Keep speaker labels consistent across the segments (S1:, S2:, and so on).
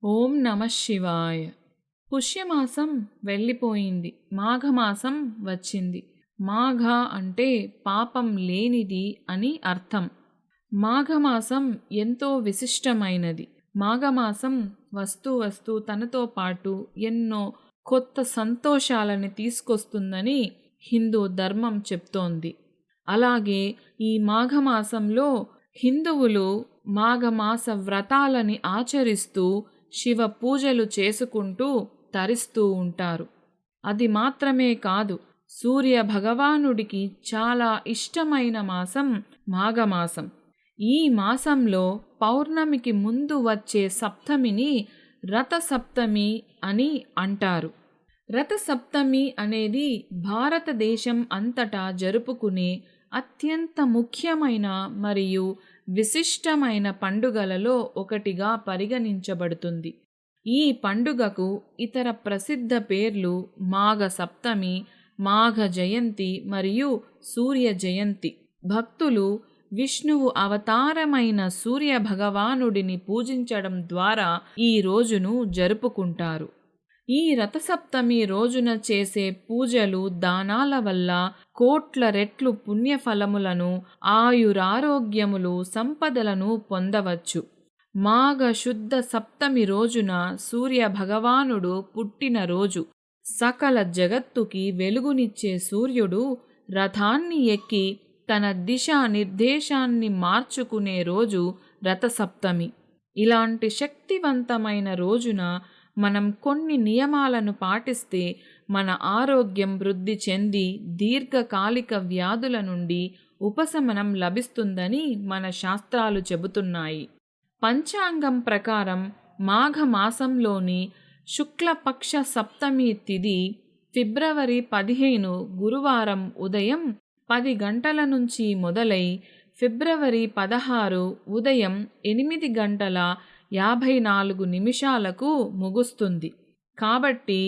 S1: ఓం నమ శివాయ. పుష్యమాసం వెళ్ళిపోయింది, మాఘమాసం వచ్చింది. మాఘ అంటే పాపం లేనిది అని అర్థం. మాఘమాసం ఎంతో విశిష్టమైనది. మాఘమాసం వస్తూ వస్తూ తనతో పాటు ఎన్నో కొత్త సంతోషాలని తీసుకొస్తుందని హిందూ ధర్మం చెప్తోంది. అలాగే ఈ మాఘమాసంలో హిందువులు మాఘమాస వ్రతాలని ఆచరిస్తూ శివ పూజలు చేసుకుంటూ తరిస్తూ ఉంటారు. అది మాత్రమే కాదు, సూర్య భగవానుడికి చాలా ఇష్టమైన మాసం మాఘమాసం. ఈ మాసంలో పౌర్ణమికి ముందు వచ్చే సప్తమిని రథసప్తమి అని అంటారు. రథసప్తమి అనేది భారతదేశం అంతటా జరుపుకునే అత్యంత ముఖ్యమైన మరియు విశిష్టమైన పండుగలలో ఒకటిగా పరిగణించబడుతుంది. ఈ పండుగకు ఇతర ప్రసిద్ధ పేర్లు మాఘ సప్తమి, మాఘ జయంతి మరియు సూర్య జయంతి. భక్తులు విష్ణువు అవతారమైన సూర్య భగవానుడిని పూజించడం ద్వారా ఈ రోజును జరుపుకుంటారు. ఈ రథసప్తమి రోజున చేసే పూజలు, దానాల వల్ల కోట్ల రెట్లు పుణ్యఫలములను, ఆయురారోగ్యములు, సంపదలను పొందవచ్చు. మాఘ శుద్ధ సప్తమి రోజున సూర్య భగవానుడు పుట్టినరోజు. సకల జగత్తుకి వెలుగునిచ్చే సూర్యుడు రథాన్ని ఎక్కి తన దిశా నిర్దేశాన్ని మార్చుకునే రోజు రథసప్తమి. ఇలాంటి శక్తివంతమైన రోజున మనం కొన్ని నియమాలను పాటిస్తే మన ఆరోగ్యం వృద్ధి చెంది దీర్ఘకాలిక వ్యాధుల నుండి ఉపశమనం లభిస్తుందని మన శాస్త్రాలు చెబుతున్నాయి. పంచాంగం ప్రకారం మాఘమాసంలోని శుక్లపక్ష సప్తమి తిథి ఫిబ్రవరి 15 గురువారం ఉదయం 10 గంటల నుంచి మొదలై ఫిబ్రవరి 16 ఉదయం 8 గంటల 54 నిమిషాలకు ముగుస్తుంది. కాబట్టి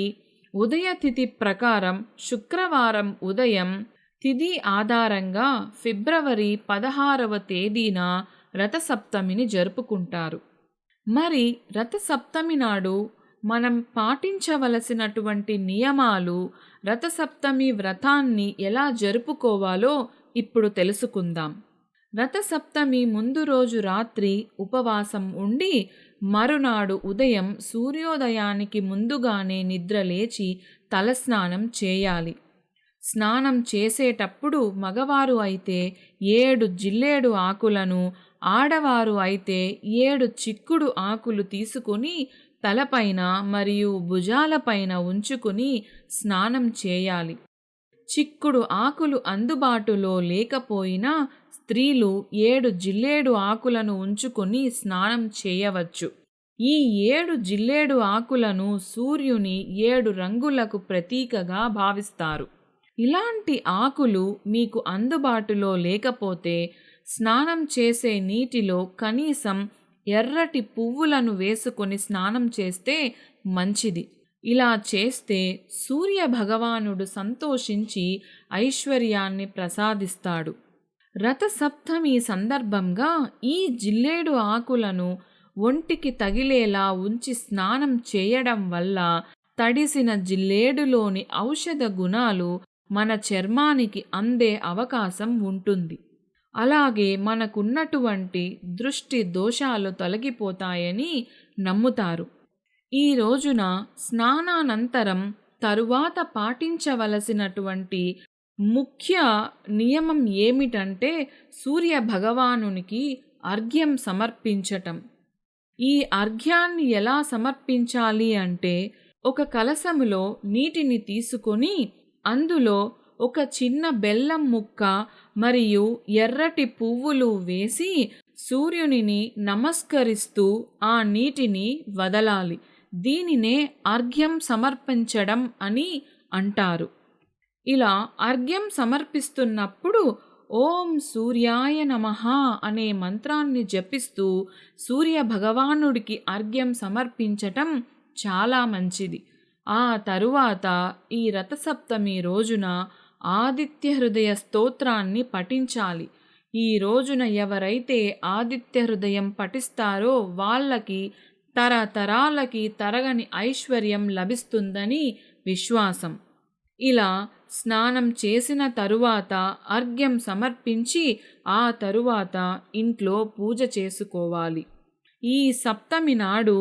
S1: ఉదయతిథి ప్రకారం శుక్రవారం ఉదయం తిథి ఆధారంగా ఫిబ్రవరి 16వ తేదీన రథసప్తమిని జరుపుకుంటారు. మరి రథసప్తమి నాడు మనం పాటించవలసినటువంటి నియమాలు, రథసప్తమి వ్రతాన్ని ఎలా జరుపుకోవాలో ఇప్పుడు తెలుసుకుందాం. రథసప్తమి ముందు రోజు రాత్రి ఉపవాసం ఉండి మరునాడు ఉదయం సూర్యోదయానికి ముందుగానే నిద్రలేచి తలస్నానం చేయాలి. స్నానం చేసేటప్పుడు మగవారు అయితే 7 జిల్లేడు ఆకులను, ఆడవారు అయితే 7 చిక్కుడు ఆకులు తీసుకుని తలపైన మరియు భుజాలపైన ఉంచుకుని స్నానం చేయాలి. చిక్కుడు ఆకులు అందుబాటులో లేకపోయినా స్త్రీలు 7 జిల్లేడు ఆకులను ఉంచుకొని స్నానం చేయవచ్చు. ఈ 7 జిల్లేడు ఆకులను సూర్యుని 7 రంగులకు ప్రతీకగా భావిస్తారు. ఇలాంటి ఆకులు మీకు అందుబాటులో లేకపోతే స్నానం చేసే నీటిలో కనీసం ఎర్రటి పువ్వులను వేసుకొని స్నానం చేస్తే మంచిది. ఇలా చేస్తే సూర్య భగవానుడు సంతోషించి ఐశ్వర్యాన్ని ప్రసాదిస్తాడు. రథసప్తమి సందర్భంగా ఈ జిల్లేడు ఆకులను ఒంటికి తగిలేలా ఉంచి స్నానం చేయడం వల్ల తడిసిన జిల్లేడులోని ఔషధ గుణాలు మన చర్మానికి అందే అవకాశం ఉంటుంది. అలాగే మనకున్నటువంటి దృష్టి దోషాలు తొలగిపోతాయని నమ్ముతారు. ఈ రోజున స్నానానంతరం తరువాత పాటించవలసినటువంటి ముఖ్య నియమం ఏమిటంటే సూర్య భగవానునికి అర్ఘ్యం సమర్పించటం. ఈ అర్ఘ్యాన్ని ఎలా సమర్పించాలి అంటే ఒక కలశములో నీటిని తీసుకొని అందులో ఒక చిన్న బెల్లం ముక్క మరియు ఎర్రటి పువ్వులు వేసి సూర్యునిని నమస్కరిస్తూ ఆ నీటిని వదలాలి. దీనినే అర్ఘ్యం సమర్పించడం అని అంటారు. ఇలా అర్ఘ్యం సమర్పిస్తున్నప్పుడు ఓం సూర్యాయ నమః అనే మంత్రాన్ని జపిస్తూ సూర్య భగవానుడికి అర్ఘ్యం సమర్పించటం చాలా మంచిది. ఆ తరువాత ఈ రథసప్తమి రోజున ఆదిత్య హృదయ స్తోత్రాన్ని పఠించాలి. ఈ రోజున ఎవరైతే ఆదిత్య హృదయం పఠిస్తారో వాళ్ళకి తరతరాలకి తరగని ఐశ్వర్యం లభిస్తుందని విశ్వాసం. ఇలా స్నానం చేసిన తరువాత అర్ఘ్యం సమర్పించి ఆ తరువాత ఇంట్లో పూజ చేసుకోవాలి. ఈ సప్తమి నాడు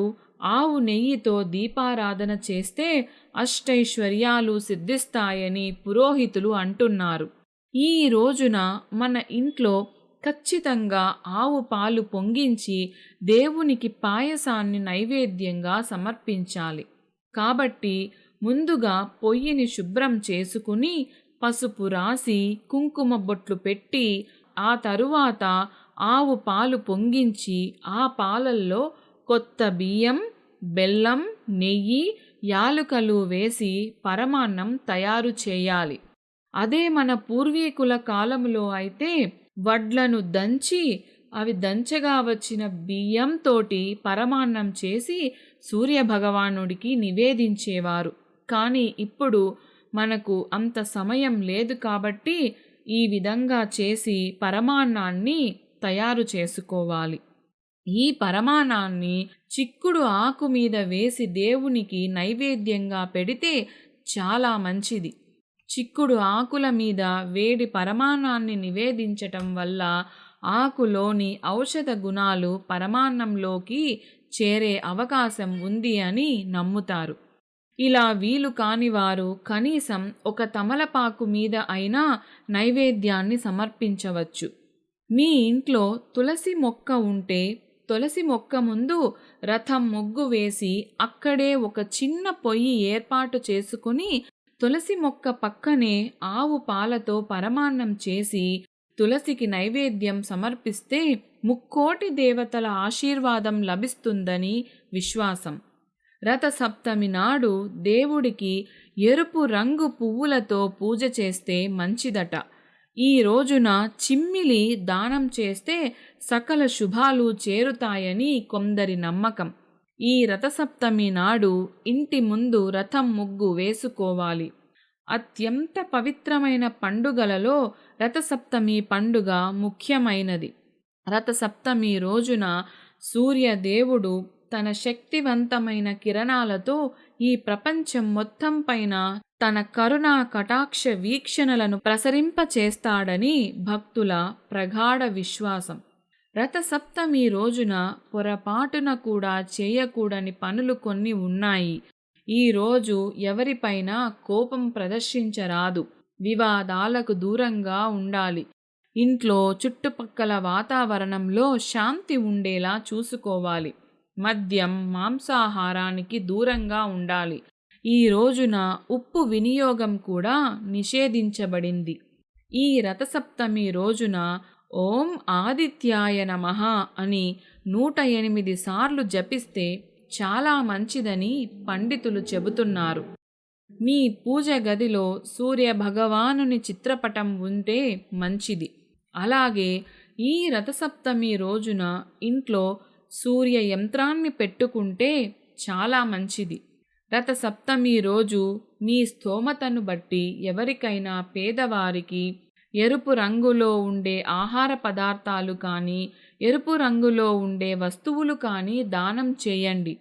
S1: ఆవు నెయ్యితో దీపారాధన చేస్తే అష్టైశ్వర్యాలు సిద్ధిస్తాయని పురోహితులు అంటున్నారు. ఈ రోజున మన ఇంట్లో ఖచ్చితంగా ఆవు పాలు పొంగించి దేవునికి పాయసాన్ని నైవేద్యంగా సమర్పించాలి. కాబట్టి ముందుగా పొయ్యిని శుభ్రం చేసుకుని పసుపు రాసి కుంకుమ బొట్లు పెట్టి ఆ తరువాత ఆవు పాలు పొంగించి ఆ పాలల్లో కొత్త బియ్యం, బెల్లం, నెయ్యి, యాలుకలు వేసి పరమాన్నం తయారు చేయాలి. అదే మన పూర్వీకుల కాలంలో అయితే వడ్లను దంచి అవి దంచగా వచ్చిన బియ్యంతోటి పరమాన్నం చేసి సూర్యభగవానుడికి నివేదించేవారు. కానీ ఇప్పుడు మనకు అంత సమయం లేదు కాబట్టి ఈ విధంగా చేసి పరమాన్నాన్ని తయారు చేసుకోవాలి. ఈ పరమాన్నాన్ని చిక్కుడు ఆకు మీద వేసి దేవునికి నైవేద్యంగా పెడితే చాలా మంచిది. చిక్కుడు ఆకుల మీద వేడి పరమాన్నాన్ని నివేదించటం వల్ల ఆకులోని ఔషధ గుణాలు పరమాన్నంలోకి చేరే అవకాశం ఉంది అని నమ్ముతారు. ఇలా వీలు కాని వారు కనీసం ఒక తమలపాకు మీద అయినా నైవేద్యాన్ని సమర్పించవచ్చు. మీ ఇంట్లో తులసి మొక్క ఉంటే తులసి మొక్క ముందు రథం ముగ్గు వేసి అక్కడే ఒక చిన్న పొయ్యి ఏర్పాటు చేసుకుని తులసి మొక్క పక్కనే ఆవు పాలతో పరమాన్నం చేసి తులసికి నైవేద్యం సమర్పిస్తే ముక్కోటి దేవతల ఆశీర్వాదం లభిస్తుందని విశ్వాసం. రథసప్తమి నాడు దేవుడికి ఎరుపు రంగు పువ్వులతో పూజ చేస్తే మంచిదట. ఈ రోజున చిమ్మిలి దానం చేస్తే సకల శుభాలు చేరుతాయని కొందరి నమ్మకం. ఈ రథసప్తమి నాడు ఇంటి ముందు రథం ముగ్గు వేసుకోవాలి. అత్యంత పవిత్రమైన పండుగలలో రథసప్తమి పండుగ ముఖ్యమైనది. రథసప్తమి రోజున సూర్యదేవుడు తన శక్తివంతమైన కిరణాలతో ఈ ప్రపంచం మొత్తం పైన తన కరుణా కటాక్ష వీక్షణలను ప్రసరింపచేస్తాడని భక్తుల ప్రగాఢ విశ్వాసం. రథసప్తమి రోజున పొరపాటున కూడా చేయకూడని పనులు కొన్ని ఉన్నాయి. ఈ రోజు ఎవరిపైనా కోపం ప్రదర్శించరాదు. వివాదాలకు దూరంగా ఉండాలి. ఇంట్లో చుట్టుపక్కల వాతావరణంలో శాంతి ఉండేలా చూసుకోవాలి. మద్యం, మాంసాహారానికి దూరంగా ఉండాలి. ఈ రోజున ఉప్పు వినియోగం కూడా నిషేధించబడింది. ఈ రథసప్తమి రోజున ఓం ఆదిత్యాయ నమః అని 108 సార్లు జపిస్తే చాలా మంచిదని పండితులు చెబుతున్నారు. మీ పూజ గదిలో సూర్య భగవానుని చిత్రపటం ఉంటే మంచిది. అలాగే ఈ రథసప్తమి రోజున ఇంట్లో సూర్య యంత్రాన్ని పెట్టుకుంటే చాలా మంచిది. రథసప్తమి రోజు మీ స్తోమతను బట్టి ఎవరికైనా పేదవారికి ఎరుపు రంగులో ఉండే ఆహార పదార్థాలు కానీ ఎరుపు రంగులో ఉండే వస్తువులు కానీ దానం చేయండి.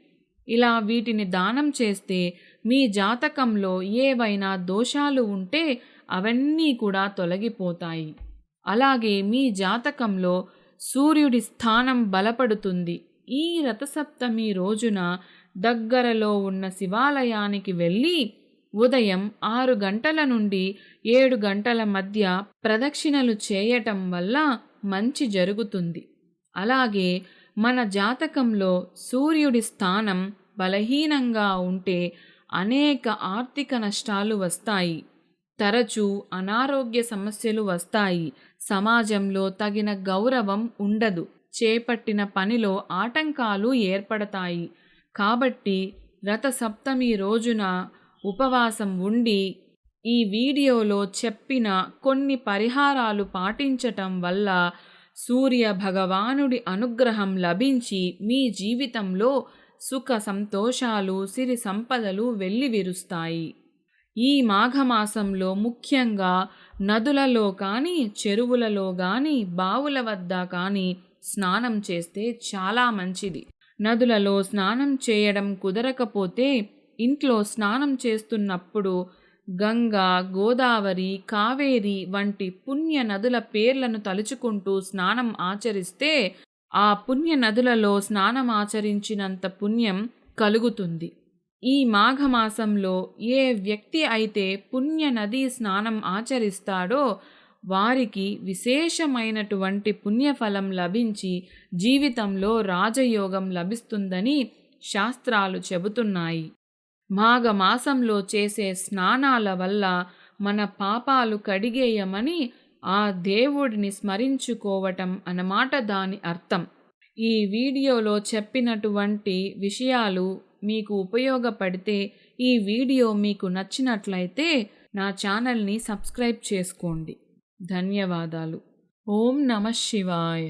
S1: ఇలా వీటిని దానం చేస్తే మీ జాతకంలో ఏవైనా దోషాలు ఉంటే అవన్నీ కూడా తొలగిపోతాయి. అలాగే మీ జాతకంలో సూర్యుడి స్థానం బలపడుతుంది. ఈ రథసప్తమి రోజున దగ్గరలో ఉన్న శివాలయానికి వెళ్ళి ఉదయం 6 గంటల నుండి 7 గంటల మధ్య ప్రదక్షిణలు చేయటం వల్ల మంచి జరుగుతుంది. అలాగే మన జాతకంలో సూర్యుడి స్థానం బలహీనంగా ఉంటే అనేక ఆర్థిక నష్టాలు వస్తాయి. తరచూ అనారోగ్య సమస్యలు వస్తాయి. సమాజంలో తగిన గౌరవం ఉండదు. చేపట్టిన పనిలో ఆటంకాలు ఏర్పడతాయి. కాబట్టి రథసప్తమి రోజున ఉపవాసం ఉండి ఈ వీడియోలో చెప్పిన కొన్ని పరిహారాలు పాటించటం వల్ల సూర్య భగవానుడి అనుగ్రహం లభించి మీ జీవితంలో సుఖ సంతోషాలు, సిరి సంపదలు వెల్లివిరుస్తాయి. ఈ మాఘమాసంలో ముఖ్యంగా నదులలో కానీ, చెరువులలో కానీ, బావుల వద్ద కానీ స్నానం చేస్తే చాలా మంచిది. నదులలో స్నానం చేయడం కుదరకపోతే ఇంట్లో స్నానం చేస్తున్నప్పుడు గంగా, గోదావరి, కావేరి వంటి పుణ్య నదుల పేర్లను తలుచుకుంటూ స్నానం ఆచరిస్తే ఆ పుణ్య నదులలో స్నానం ఆచరించినంత పుణ్యం కలుగుతుంది. ఈ మాఘమాసంలో ఏ వ్యక్తి అయితే పుణ్య నదీ స్నానం ఆచరిస్తాడో వారికి విశేషమైనటువంటి పుణ్యఫలం లభించి జీవితంలో రాజయోగం లభిస్తుందని శాస్త్రాలు చెబుతున్నాయి. మాఘమాసంలో చేసే స్నానాల వల్ల మన పాపాలు కడిగేయమని ఆ దేవుడిని స్మరించుకోవటం అన్నమాట దాని అర్థం. ఈ వీడియోలో చెప్పినటువంటి విషయాలు మీకు ఉపయోగపడితే, ఈ వీడియో మీకు నచ్చినట్లయితే నా ఛానల్ని సబ్స్క్రైబ్ చేసుకోండి. ధన్యవాదాలు. ఓం నమః శివాయ.